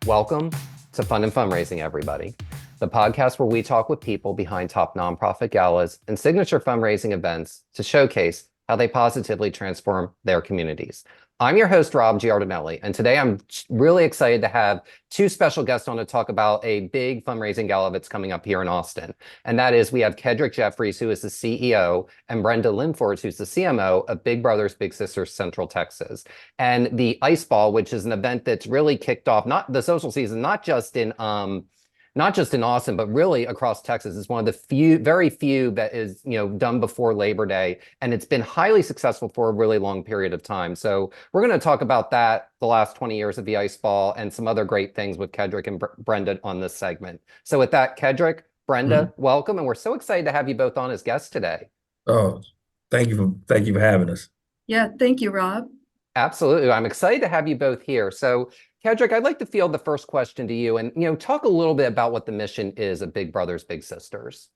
Welcome to Fun and Fundraising, everybody, the podcast where we talk with people behind top nonprofit galas and signature fundraising events to showcase how they positively transform their communities. I'm your host, Rob Giardinelli, and today I'm really excited to have two special guests on to talk about a big fundraising gala that's coming up here in Austin. And that is, we have Kedrick Jeffries, who is the CEO, and Brenda Lindfors, who's the CMO of Big Brothers Big Sisters Central Texas. And the Ice Ball, which is an event that's really kicked off not the social season, not just in Austin, but really across Texas. It's one of the very few that is, done before Labor Day, and it's been highly successful for a really long period of time. So we're going to talk about that, the last 20 years of the Ice Ball, and some other great things with Kedrick and Brenda on this segment. So with that, Kedrick, Brenda, welcome, and we're so excited to have you both on as guests today. Oh, thank you for having us. Yeah, thank you, Rob. Absolutely. I'm excited to have you both here. So, Kedrick, I'd like to field the first question to you and, talk a little bit about what the mission is of Big Brothers Big Sisters.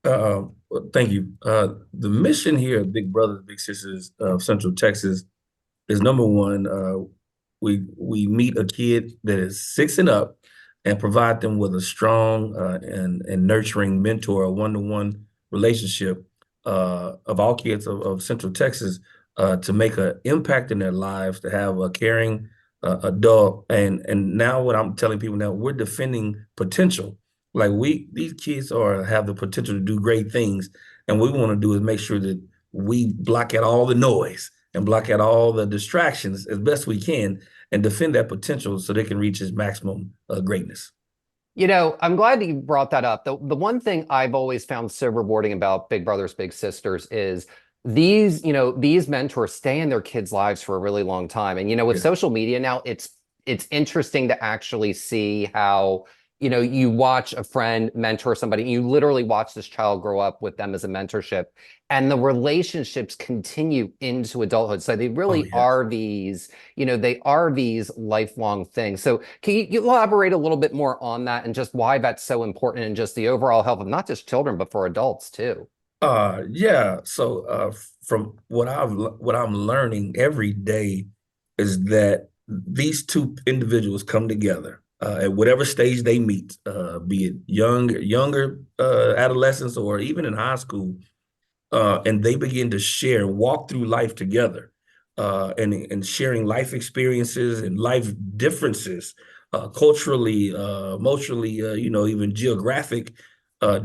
Well, thank you. The mission here at Big Brothers Big Sisters of Central Texas is number one. We meet a kid that is 6 and up and provide them with a strong and nurturing mentor, a one-to-one relationship of all kids of Central Texas to make an impact in their lives, to have a caring adult. And now what I'm telling people now, we're defending potential. Like these kids have the potential to do great things. And what we want to do is make sure that we block out all the noise and block out all the distractions as best we can and defend that potential so they can reach its maximum greatness. I'm glad that you brought that up. The one thing I've always found so rewarding about Big Brothers Big Sisters is these mentors stay in their kids' lives for a really long time. And with social media now, it's interesting to actually see how you watch a friend mentor somebody, and you literally watch this child grow up with them as a mentorship, and the relationships continue into adulthood. So they really are these, they are these lifelong things. So can you elaborate a little bit more on that and just why that's so important and just the overall health of not just children, but for adults too? Yeah. So from what I'm learning every day is that these two individuals come together at whatever stage they meet, be it younger adolescents or even in high school, and they begin to share and walk through life together, and sharing life experiences and life differences, culturally, emotionally, even geographic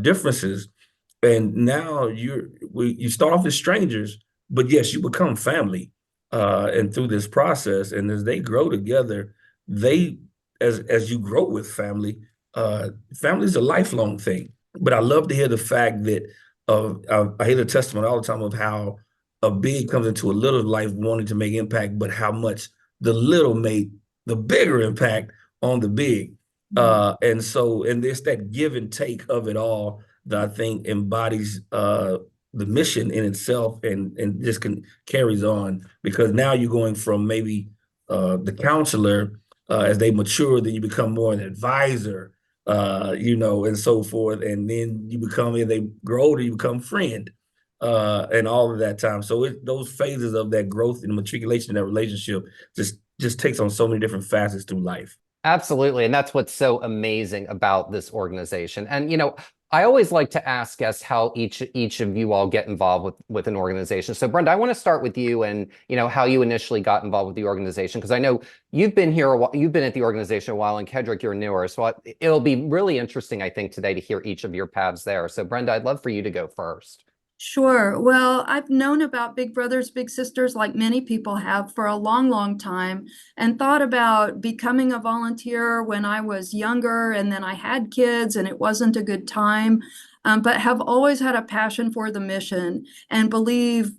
differences. And now you start off as strangers, but yes, you become family, and through this process, and as they grow together, as you grow with family, family is a lifelong thing. But I love to hear the fact that I hear the testimony all the time of how a big comes into a little life wanting to make impact, but how much the little made the bigger impact on the big. And there's that give and take of it all that I think embodies the mission in itself and just carries on, because now you're going from maybe the counselor as they mature, then you become more an advisor, and so forth. And then as they grow older, you become friend, and all of that time. So those phases of that growth and matriculation in that relationship just takes on so many different facets through life. Absolutely. And that's what's so amazing about this organization. And, I always like to ask guests how each of you all get involved with an organization. So Brenda, I want to start with you and, how you initially got involved with the organization, because I know you've been here a while, you've been at the organization a while, and Kedrick, you're newer. So it'll be really interesting, I think, today to hear each of your paths there. So Brenda, I'd love for you to go first. Sure. Well, I've known about Big Brothers Big Sisters, like many people have, for a long, long time, and thought about becoming a volunteer when I was younger, and then I had kids and it wasn't a good time, but have always had a passion for the mission and believe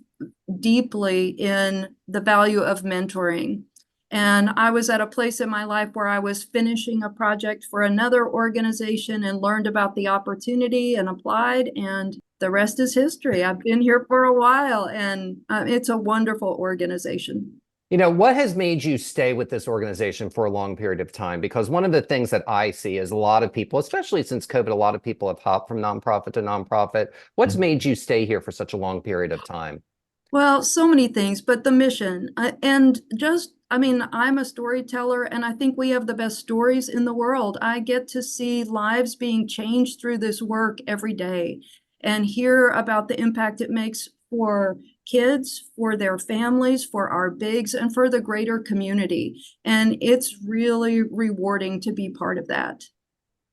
deeply in the value of mentoring. And I was at a place in my life where I was finishing a project for another organization and learned about the opportunity and applied, and the rest is history. I've been here for a while, and it's a wonderful organization. What has made you stay with this organization for a long period of time? Because one of the things that I see is a lot of people, especially since COVID, a lot of people have hopped from nonprofit to nonprofit. What's made you stay here for such a long period of time? Well, so many things, but the mission and just I mean, I'm a storyteller and I think we have the best stories in the world. I get to see lives being changed through this work every day and hear about the impact it makes for kids, for their families, for our bigs, and for the greater community. And it's really rewarding to be part of that.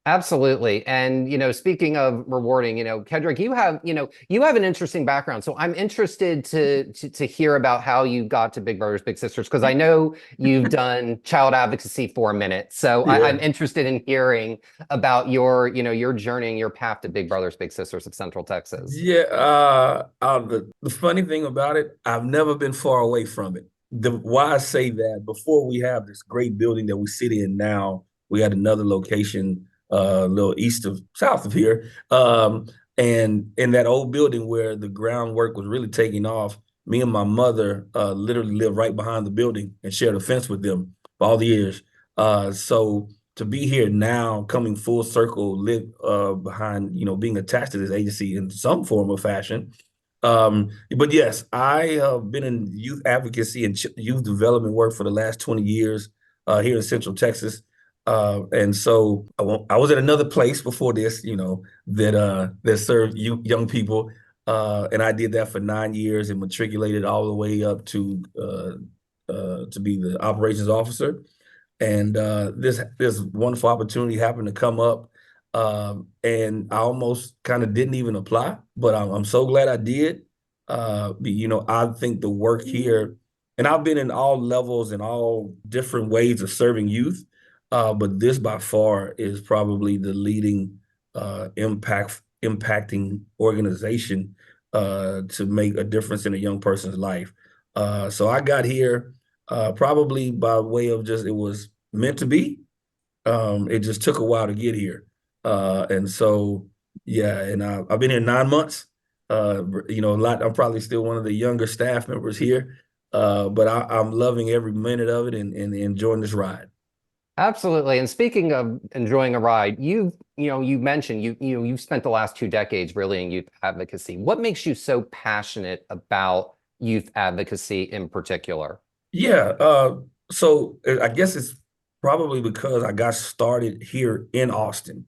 Absolutely. And, speaking of rewarding, Kedrick, you have an interesting background. So I'm interested to hear about how you got to Big Brothers Big Sisters, because I know you've done child advocacy for a minute. So I'm Yeah. interested in hearing about your journey and your path to Big Brothers Big Sisters of Central Texas. Yeah, the funny thing about it, I've never been far away from it. Why I say that, before we have this great building that we sit in now, we had another location a little south of here. And in that old building where the groundwork was really taking off, me and my mother literally lived right behind the building and shared a fence with them for all the years. So to be here now, coming full circle, live behind, being attached to this agency in some form or fashion. But yes, I have been in youth advocacy and youth development work for the last 20 years here in Central Texas. And so I was at another place before this, that served young people. And I did that for 9 years and matriculated all the way up to be the operations officer. And this wonderful opportunity happened to come up, and I almost kind of didn't even apply, but I'm so glad I did. I think the work here, and I've been in all levels and all different ways of serving youth, but this by far is probably the leading impacting organization to make a difference in a young person's life. So I got here probably by way of just, it was meant to be. It just took a while to get here. And so, yeah, and I've been here 9 months. I'm probably still one of the younger staff members here, but I'm loving every minute of it and enjoying this ride. Absolutely. And speaking of enjoying a ride, you mentioned you've spent the last 2 decades really in youth advocacy. What makes you so passionate about youth advocacy in particular? Yeah, so I guess it's probably because I got started here in Austin,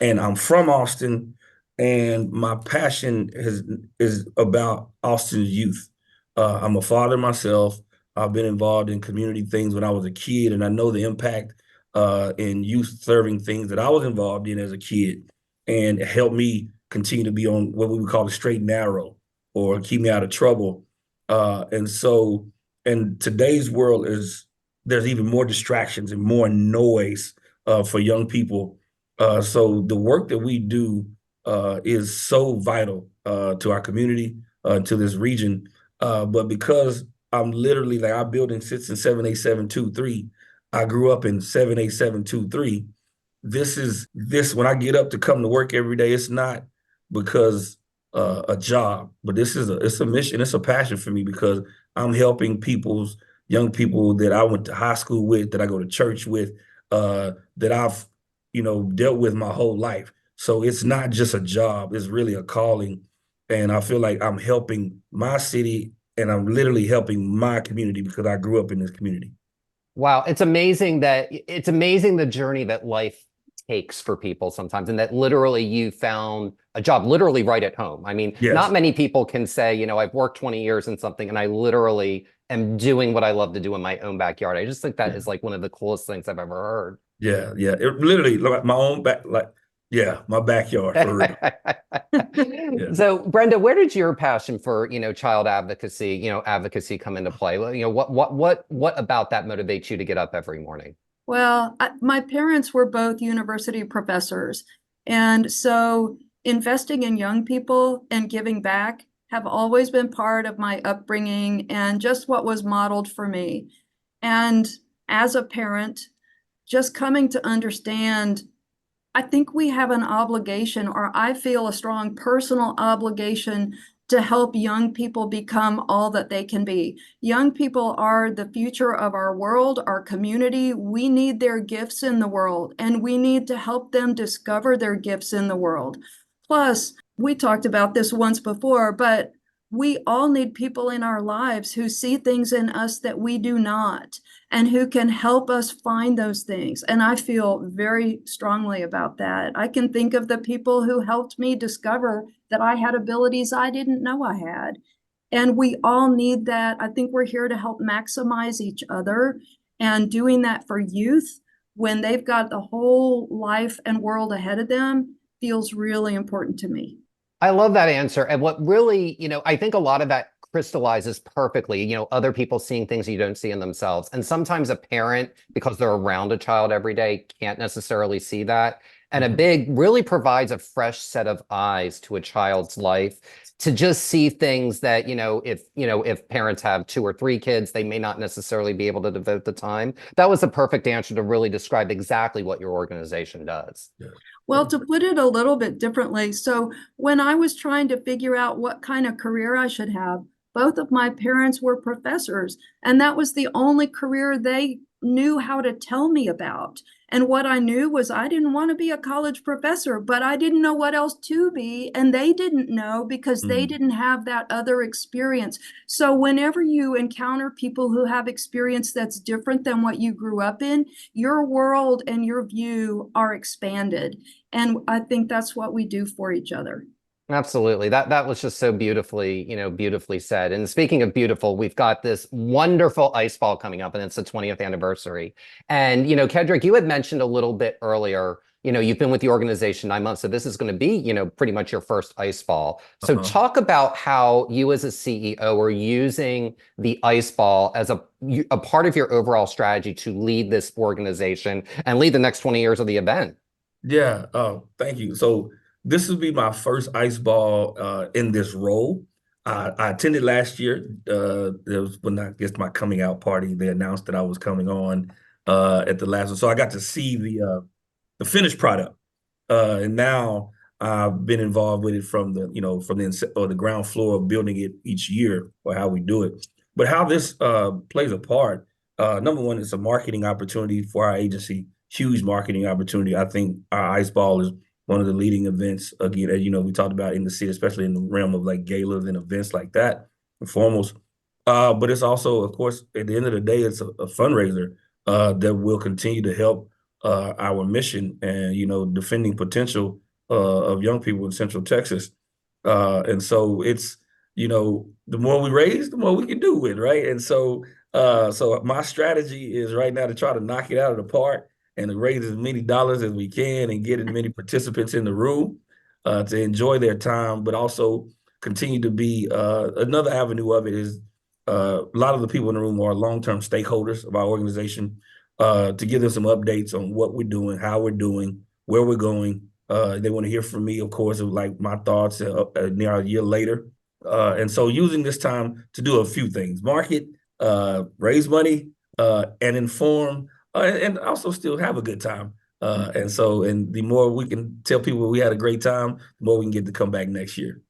and I'm from Austin, and my passion is about Austin's youth. I'm a father myself. I've been involved in community things when I was a kid, and I know the impact in youth serving things that I was involved in as a kid, and it helped me continue to be on what we would call the straight and narrow, or keep me out of trouble. And so, in today's world, there's even more distractions and more noise for young people. So the work that we do is so vital to our community, to this region. But because I'm literally, like, our building sits in 78723, I grew up in 78723. This when I get up to come to work every day, it's not because a job, but it's a mission, it's a passion for me, because I'm helping young people that I went to high school with, that I go to church with, that I've dealt with my whole life. So it's not just a job, it's really a calling. And I feel like I'm helping my city, and I'm literally helping my community because I grew up in this community. Wow, it's amazing the journey that life takes for people sometimes, and that literally you found a job literally right at home. I mean, not Yes. many people can say, I've worked 20 years in something and I literally am doing what I love to do in my own backyard. I just think that Yeah. is like one of the coolest things I've ever Yeah. Yeah. It literally, like, my own yeah, my backyard for real. heard. Yeah. So, Brenda, where did your passion for, child advocacy come into play? What about that motivates you to get up every morning? Well, my parents were both university professors. And so investing in young people and giving back have always been part of my upbringing and just what was modeled for me. And as a parent, just coming to understand, I think we have an obligation, or I feel a strong personal obligation to help young people become all that they can be. Young people are the future of our world, our community. We need their gifts in the world, and we need to help them discover their gifts in the world. Plus, we talked about this once before, but we all need people in our lives who see things in us that we do not. and who can help us find those things. And I feel very strongly about that. I can think of the people who helped me discover that I had abilities I didn't know I had. And we all need that. I think we're here to help maximize each other. And doing that for youth when they've got the whole life and world ahead of them feels really important to me. I love that answer. And what really, I think a lot of that crystallizes perfectly, other people seeing things you don't see in themselves. And sometimes a parent, because they're around a child every day, can't necessarily see that. And a big really provides a fresh set of eyes to a child's life to just see things that, if parents have 2 or 3 kids, they may not necessarily be able to devote the time. That was a perfect answer to really describe exactly what your organization does. Yeah. Well, to put it a little bit differently, so when I was trying to figure out what kind of career I should have, both of my parents were professors, and that was the only career they knew how to tell me about. And what I knew was I didn't want to be a college professor, but I didn't know what else to be, and they didn't know because they didn't have that other experience. So whenever you encounter people who have experience that's different than what you grew up in, your world and your view are expanded. And I think that's what we do for each other. Absolutely. That was just so beautifully said. And speaking of beautiful, we've got this wonderful ice ball coming up, and it's the 20th anniversary. And, Kedrick, you had mentioned a little bit earlier, you've been with the organization 9 months, so this is going to be, pretty much your first ice ball. So talk about how you as a CEO are using the ice ball as a part of your overall strategy to lead this organization and lead the next 20 years of the event. Yeah. Thank you. So this will be my first ice ball in this role. I attended last year. It was when I guess my coming out party. They announced that I was coming on at the last one, so I got to see the finished product. And now I've been involved with it from the ground floor of building it each year, or how we do it. But how this plays a part. Number one, it's a marketing opportunity for our agency. Huge marketing opportunity. I think our ice ball is one of the leading events, again, as we talked about in the city, especially in the realm of like galas and events like that, and foremost. But it's also, of course, at the end of the day, it's a fundraiser that will continue to help our mission and, defending potential of young people in Central Texas. And so it's, the more we raise, the more we can do with, right? And so my strategy is right now to try to knock it out of the park and to raise as many dollars as we can and get as many participants in the room to enjoy their time, but also continue to be another avenue of it is a lot of the people in the room are long-term stakeholders of our organization to give them some updates on what we're doing, how we're doing, where we're going. They want to hear from me, of course, of like my thoughts near a year later. And so using this time to do a few things, market, raise money, and inform, and also still have a good time. And the more we can tell people we had a great time, the more we can get to come back next year.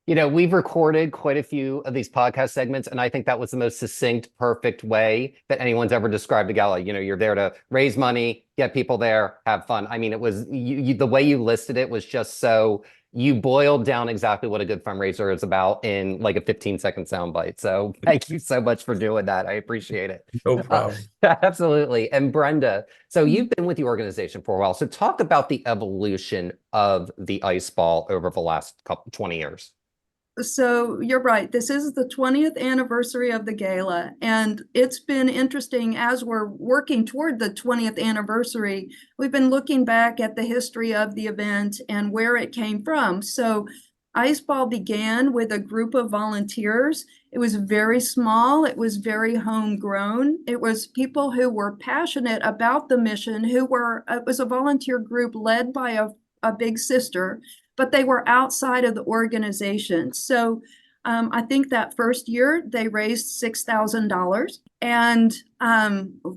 We've recorded quite a few of these podcast segments, and I think that was the most succinct, perfect way that anyone's ever described a gala. You're there to raise money, get people there, have fun. I mean, it was the way you listed it was just so you boiled down exactly what a good fundraiser is about in like a 15-second soundbite. So thank you so much for doing that. I appreciate it. No problem. Absolutely. And Brenda, so you've been with the organization for a while. So talk about the evolution of the ice ball over the last 20 years. So you're right. This is the 20th anniversary of the gala, and it's been interesting as we're working toward the 20th anniversary. We've been looking back at the history of the event and where it came from. So Ice Ball began with a group of volunteers. It was very small. It was very homegrown. It was people who were passionate about the mission, it was a volunteer group led by a big sister, but they were outside of the organization. So I think that first year they raised $6,000, and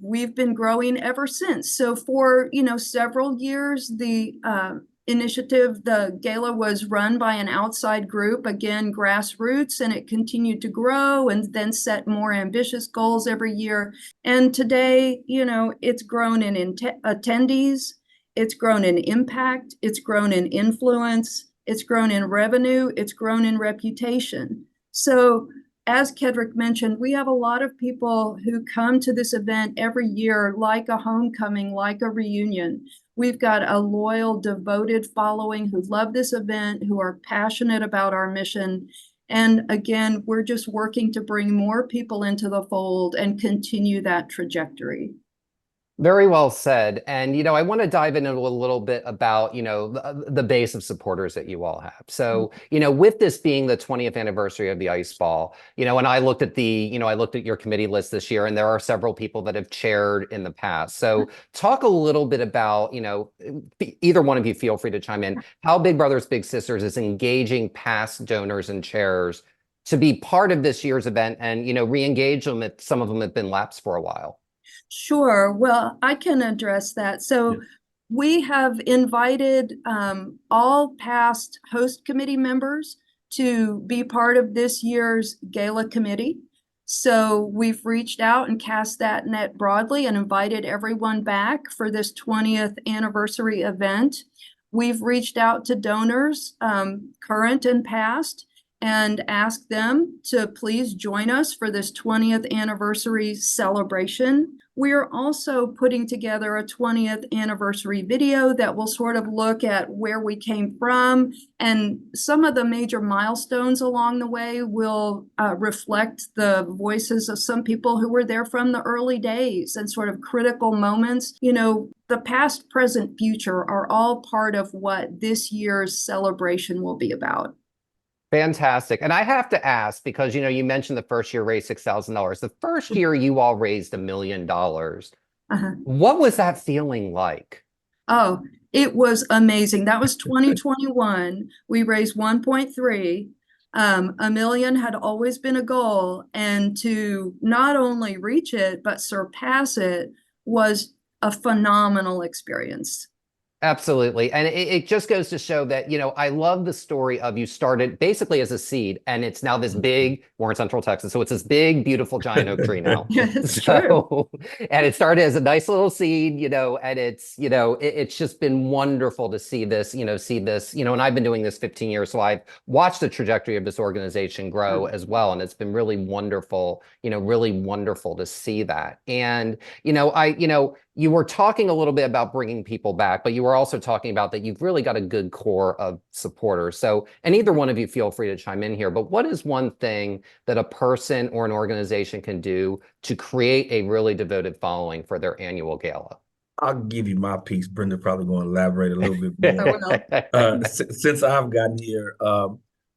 we've been growing ever since. So for several years, the gala was run by an outside group, again grassroots, and it continued to grow and then set more ambitious goals every year. And today, it's grown in attendees. It's grown in impact, it's grown in influence, it's grown in revenue, it's grown in reputation. So as Kedrick mentioned, we have a lot of people who come to this event every year, like a homecoming, like a reunion. We've got a loyal, devoted following who love this event, who are passionate about our mission. And again, we're just working to bring more people into the fold and continue that trajectory. Very well said. And, I want to dive into a little bit about, the base of supporters that you all have. So, with this being the 20th anniversary of the Ice Ball, and I looked at I looked at your committee list this year, and there are several people that have chaired in the past. So talk a little bit about, either one of you feel free to chime in, how Big Brothers Big Sisters is engaging past donors and chairs to be part of this year's event and, re-engage them if some of them have been lapsed for a while. Sure. Well, I can address that. So we have invited all past host committee members to be part of this year's gala committee. So we've reached out and cast that net broadly and invited everyone back for this 20th anniversary event. We've reached out to donors, current and past, and asked them to please join us for this 20th anniversary celebration. We are also putting together a 20th anniversary video that will sort of look at where we came from, and some of the major milestones along the way will reflect the voices of some people who were there from the early days and sort of critical moments. The past, present, future are all part of what this year's celebration will be about. Fantastic. And I have to ask, because, you mentioned the first year raised $6,000. The first year you all raised $1 million. What was that feeling like? Oh, it was amazing. That was 2021. We raised 1.3. $1 million had always been a goal. And to not only reach it, but surpass it was a phenomenal experience. Absolutely. And it just goes to show that, I love the story of you started basically as a seed, and it's now this big, we're in Central Texas, so it's this big, beautiful giant oak tree now. It's true. And it started as a nice little seed, and it's just been wonderful to see this, and I've been doing this 15 years, so I've watched the trajectory of this organization grow as well. And it's been really wonderful, to see that. And, you were talking a little bit about bringing people back, but you were also talking about that you've really got a good core of supporters. So, and either one of you feel free to chime in here, but what is one thing that a person or an organization can do to create a really devoted following for their annual gala? I'll give you my piece. Brenda probably going to elaborate a little bit more. Since I've gotten here,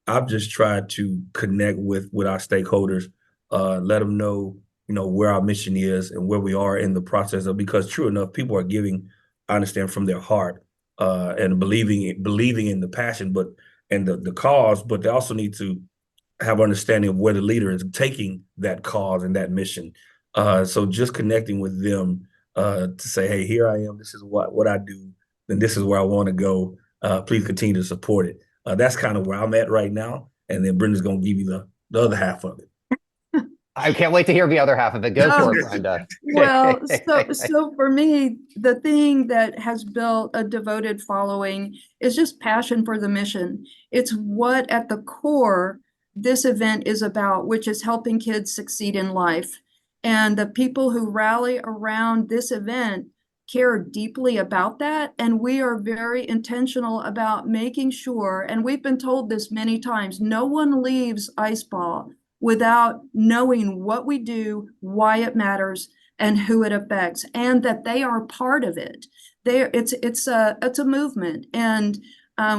I've just tried to connect with our stakeholders, let them know where our mission is and where we are in the process of, because true enough, people are giving, I understand, from their heart, and believing in the passion, and the cause, but they also need to have understanding of where the leader is taking that cause and that mission. So just connecting with them to say, hey, here I am, this is what I do, and this is where I want to go. Please continue to support it. That's kind of where I'm at right now. And then Brenda's going to give you the other half of it. I can't wait to hear the other half of it. Go for it, Brenda. Well, so for me, the thing that has built a devoted following is just passion for the mission. It's what at the core this event is about, which is helping kids succeed in life. And the people who rally around this event care deeply about that. And we are very intentional about making sure, and we've been told this many times, no one leaves Ice Ball without knowing what we do, why it matters, and who it affects, and that they are part of it. It's a movement, and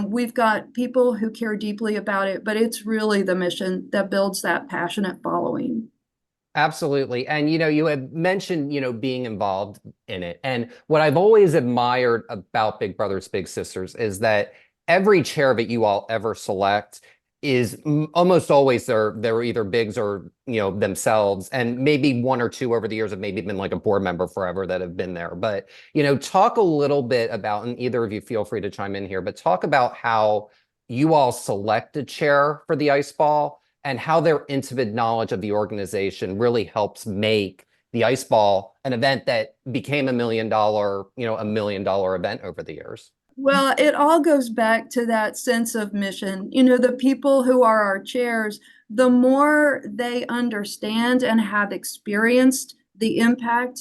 we've got people who care deeply about it, but it's really the mission that builds that passionate following. Absolutely. And, you had mentioned, being involved in it. And what I've always admired about Big Brothers Big Sisters is that every chair that you all ever select is almost always they're either bigs or themselves, and maybe one or two over the years have maybe been like a board member forever that have been there. But talk a little bit about, and either of you feel free to chime in here, but talk about how you all select a chair for the Ice Ball and how their intimate knowledge of the organization really helps make the Ice Ball an event that became $1 million event over the years. Well, it all goes back to that sense of mission. You know, the people who are our chairs, the more they understand and have experienced the impact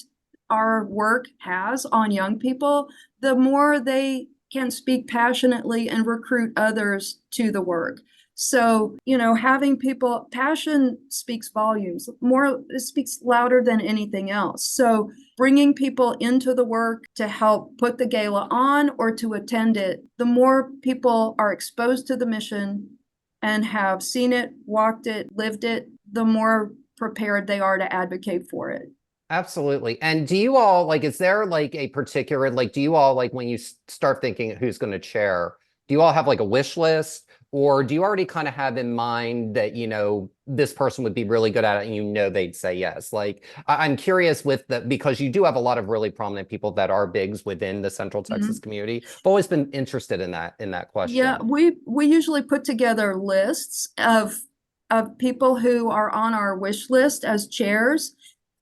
our work has on young people, the more they can speak passionately and recruit others to the work. So, you know, having people, passion speaks volumes, more, it speaks louder than anything else. So, bringing people into the work to help put the gala on or to attend it, the more people are exposed to the mission and have seen it, walked it, lived it, the more prepared they are to advocate for it. Absolutely. And do you all like, is there like a particular, like, do you all like when you start thinking who's going to chair, do you all have like a wish list, or do you already kind of have in mind that, you know, this person would be really good at it and you know they'd say yes? Like, I'm curious with the, because you do have a lot of really prominent people that are bigs within the Central Texas community. I've always been interested in that question. Yeah, we usually put together lists of people who are on our wish list as chairs.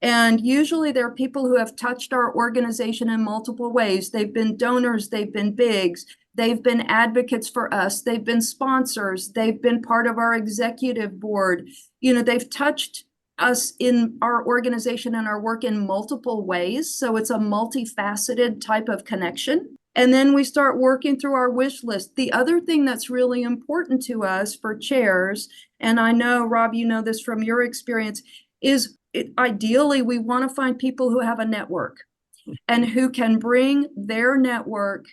And usually there are people who have touched our organization in multiple ways. They've been donors, they've been bigs, they've been advocates for us, they've been sponsors, they've been part of our executive board. You know, they've touched us in our organization and our work in multiple ways. So it's a multifaceted type of connection. And then we start working through our wish list. The other thing that's really important to us for chairs, and I know, Rob, you know this from your experience, is ideally we want to find people who have a network and who can bring their network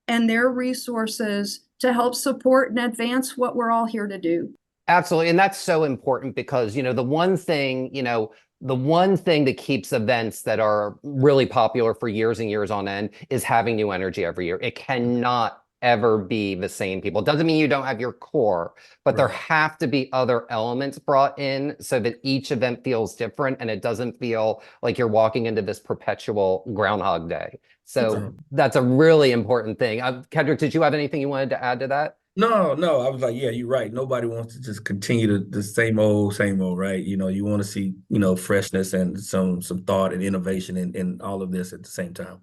and their resources to help support and advance what we're all here to do. Absolutely. And that's so important because, you know, the one thing that keeps events that are really popular for years and years on end is having new energy every year. It cannot ever be the same people. It doesn't mean you don't have your core, but there have to be other elements brought in so that each event feels different and it doesn't feel like you're walking into this perpetual Groundhog Day. So that's a really important thing. Kedrick, did you have anything you wanted to add to that? No, I was like, yeah, you're right. Nobody wants to just continue the same old, right? You know, you want to see, you know, freshness and some thought and innovation in all of this at the same time.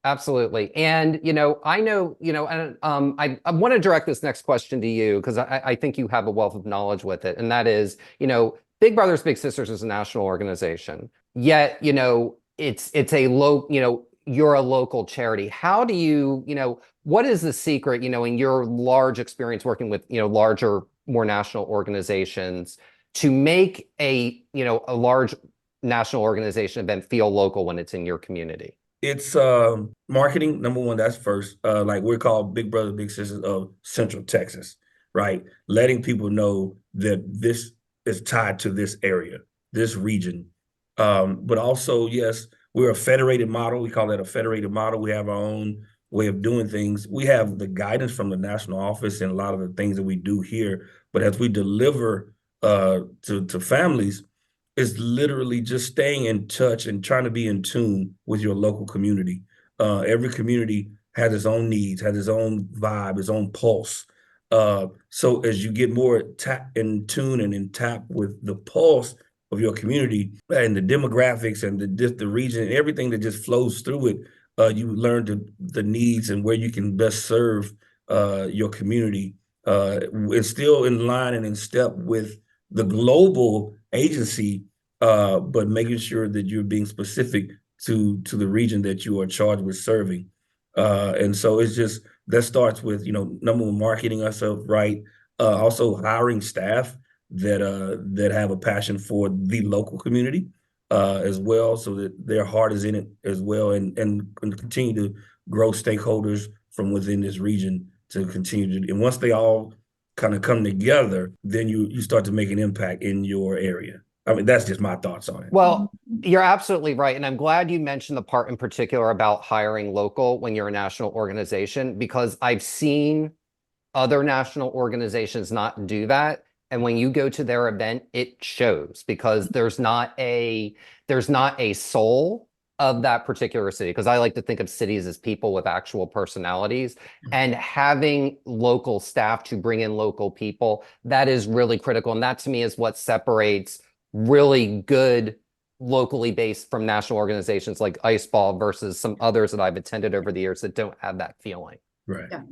Absolutely. And, you know, I know, you know, and I want to direct this next question to you because I think you have a wealth of knowledge with it. And that is, you know, Big Brothers Big Sisters is a national organization, yet, you know, it's a low, you know, you're a local charity. How do you, you know, what is the secret, you know, in your large experience working with, you know, larger, more national organizations to make a, you know, a large national organization event feel local when it's in your community? It's marketing, number one, that's first. Like we're called Big Brothers Big Sisters of Central Texas, right? Letting people know that this is tied to this area, this region. But also, yes, we're a federated model. We call that a federated model. We have our own way of doing things. We have the guidance from the national office and a lot of the things that we do here. But as we deliver to families, is literally just staying in touch and trying to be in tune with your local community. Every community has its own needs, has its own vibe, its own pulse. So as you get more in tune and in tap with the pulse of your community and the demographics and the region and everything that just flows through it, you learn the needs and where you can best serve your community. It's still in line and in step with the global agency, but making sure that you're being specific to the region that you are charged with serving. And so it's just that starts with, you know, number one, marketing ourselves right, also hiring staff that have a passion for the local community as well, so that their heart is in it as well, and continue to grow stakeholders from within this region to continue to, and once they all kind of come together, then you start to make an impact in your area. I mean, that's just my thoughts on it. Well, you're absolutely right. And I'm glad you mentioned the part in particular about hiring local when you're a national organization, because I've seen other national organizations not do that. And when you go to their event, it shows because there's not a soul of that particular city. Because I like to think of cities as people with actual personalities, and having local staff to bring in local people, that is really critical. And that to me is what separates really good locally based from national organizations like Ice Ball versus some others that I've attended over the years that don't have that feeling. Right. Yeah.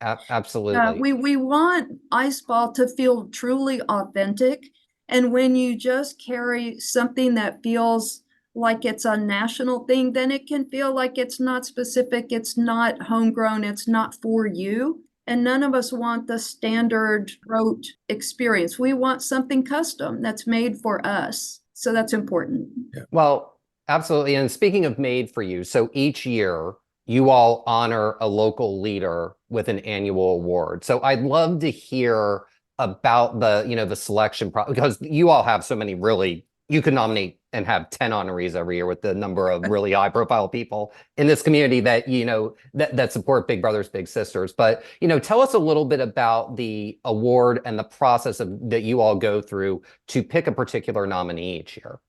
Yeah. Absolutely. We want ice ball to feel truly authentic. And when you just carry something that feels like it's a national thing, then it can feel like it's not specific, it's not homegrown, it's not for you. And none of us want the standard rote experience. We want something custom that's made for us. So that's important. Yeah. Well, absolutely. And speaking of made for you, so each year you all honor a local leader with an annual award. So I'd love to hear about the selection process, because you all have so many really, you can nominate and have 10 honorees every year with the number of really high profile people in this community that, that support Big Brothers Big Sisters. But, tell us a little bit about the award and the process that you all go through to pick a particular nominee each year.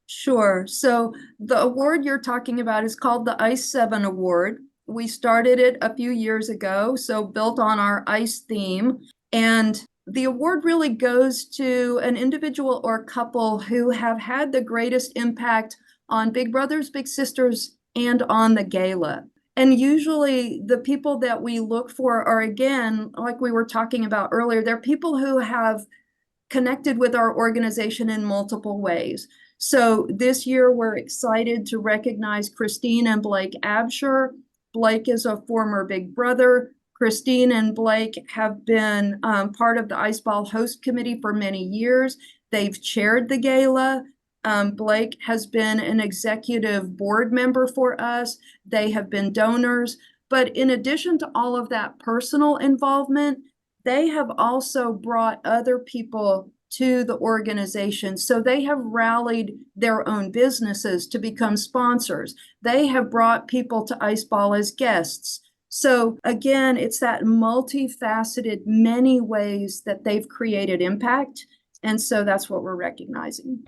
Sure. So the award you're talking about is called the ICE 7 Award. We started it a few years ago, so built on our ICE theme. And the award really goes to an individual or couple who have had the greatest impact on Big Brothers Big Sisters and on the gala. And usually the people that we look for are, again, like we were talking about earlier, they're people who have connected with our organization in multiple ways. So this year, we're excited to recognize Christine and Blake Absher. Blake is a former Big Brother. Christine and Blake have been part of the Ice Ball host committee for many years. They've chaired the gala. Blake has been an executive board member for us. They have been donors. But in addition to all of that personal involvement, they have also brought other people to the organization. So they have rallied their own businesses to become sponsors. They have brought people to Ice Ball as guests. So again, it's that multifaceted, many ways that they've created impact. And so that's what we're recognizing.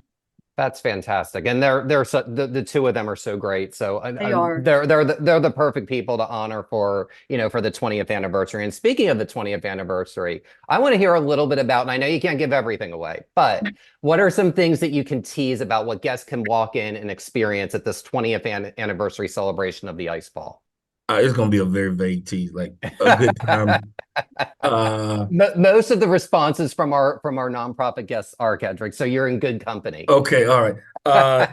That's fantastic, and the two of them are so great. So They are. they're the perfect people to honor for for the 20th anniversary. And speaking of the 20th anniversary, I want to hear a little bit about, and I know you can't give everything away, but what are some things that you can tease about what guests can walk in and experience at this 20th anniversary celebration of the Ice Ball? It's gonna be a very vague tease, like a good time. Most of the responses from our nonprofit guests are, Kedrick, so you're in good company. Okay, all right. We're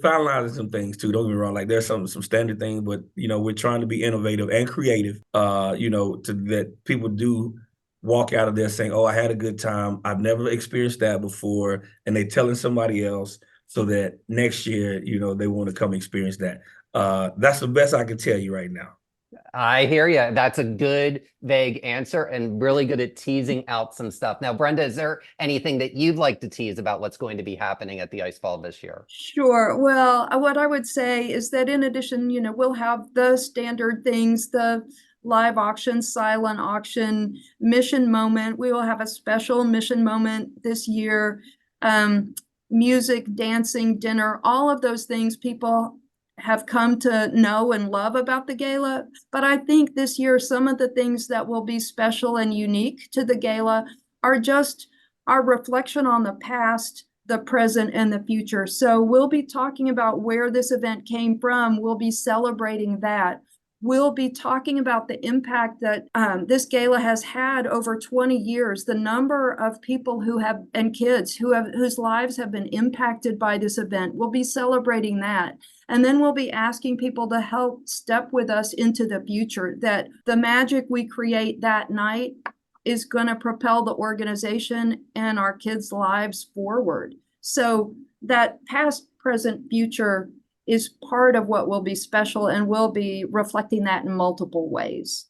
finalizing some things too. Don't get me wrong. Like there's some standard things, but we're trying to be innovative and creative. To that people do walk out of there saying, "Oh, I had a good time. I've never experienced that before," and they telling somebody else so that next year, they want to come experience that. That's the best I can tell you right now. I hear you. That's a good, vague answer and really good at teasing out some stuff. Now, Brenda, is there anything that you'd like to tease about what's going to be happening at the Ice Ball this year? Sure. Well, what I would say is that in addition, we'll have the standard things, the live auction, silent auction, mission moment. We will have a special mission moment this year. Music, dancing, dinner, all of those things people have come to know and love about the gala. But I think this year, some of the things that will be special and unique to the gala are just our reflection on the past, the present, and the future. So we'll be talking about where this event came from. We'll be celebrating that. We'll be talking about the impact that this gala has had over 20 years, the number of people and kids whose lives have been impacted by this event. We'll be celebrating that. And then we'll be asking people to help step with us into the future, that the magic we create that night is going to propel the organization and our kids' lives forward. So that past, present, future is part of what will be special, and we'll be reflecting that in multiple ways.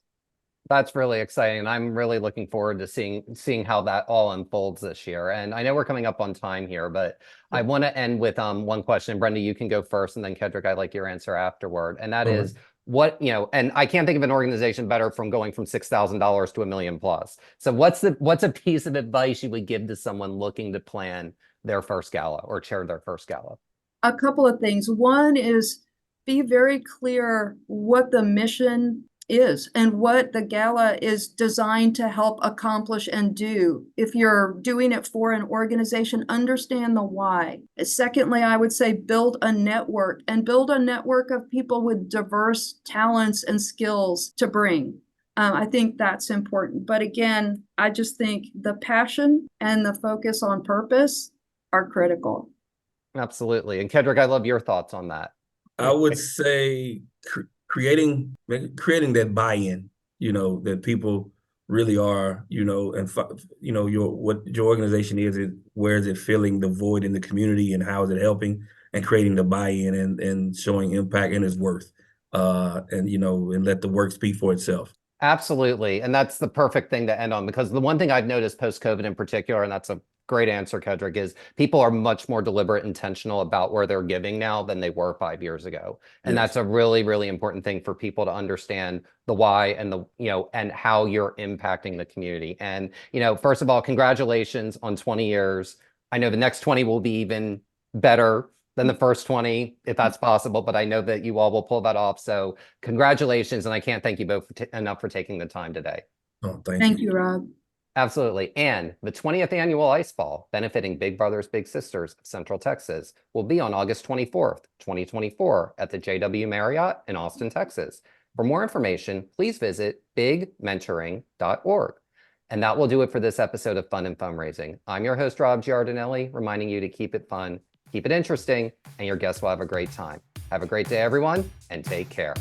That's really exciting. I'm really looking forward to seeing how that all unfolds this year. And I know we're coming up on time here, but I want to end with one question. Brenda, you can go first, and then Kedrick, I'd like your answer afterward. And that is what, and I can't think of an organization better from going from $6,000 to $1 million plus. So what's a piece of advice you would give to someone looking to plan their first gala or chair their first gala? A couple of things. One is be very clear what the mission is and what the gala is designed to help accomplish and do. If you're doing it for an organization, understand the why. Secondly, I would say build a network of people with diverse talents and skills to bring. I think that's important. But again, I just think the passion and the focus on purpose are critical. Absolutely. And Kedrick, I love your thoughts on that. I would say creating that buy-in, that people really are, and what your organization is, where is it filling the void in the community, and how is it helping, and creating the buy-in and showing impact and its worth, and let the work speak for itself. Absolutely. And that's the perfect thing to end on, because the one thing I've noticed post-COVID in particular, and that's a great answer, Kedrick, is people are much more deliberate, intentional about where they're giving now than they were 5 years ago. And Yes. that's a really, really important thing for people to understand the why and and how you're impacting the community. And, first of all, congratulations on 20 years. I know the next 20 will be even better than the first 20, if that's possible, but I know that you all will pull that off. So congratulations. And I can't thank you both enough for taking the time today. Oh, Thank you, Rob. Absolutely. And the 20th annual Ice Ball, benefiting Big Brothers Big Sisters of Central Texas, will be on August 24th, 2024 at the JW Marriott in Austin, Texas. For more information, please visit bigmentoring.org. And that will do it for this episode of Fun and Fundraising. I'm your host, Rob Giardinelli, reminding you to keep it fun, keep it interesting, and your guests will have a great time. Have a great day, everyone, and take care.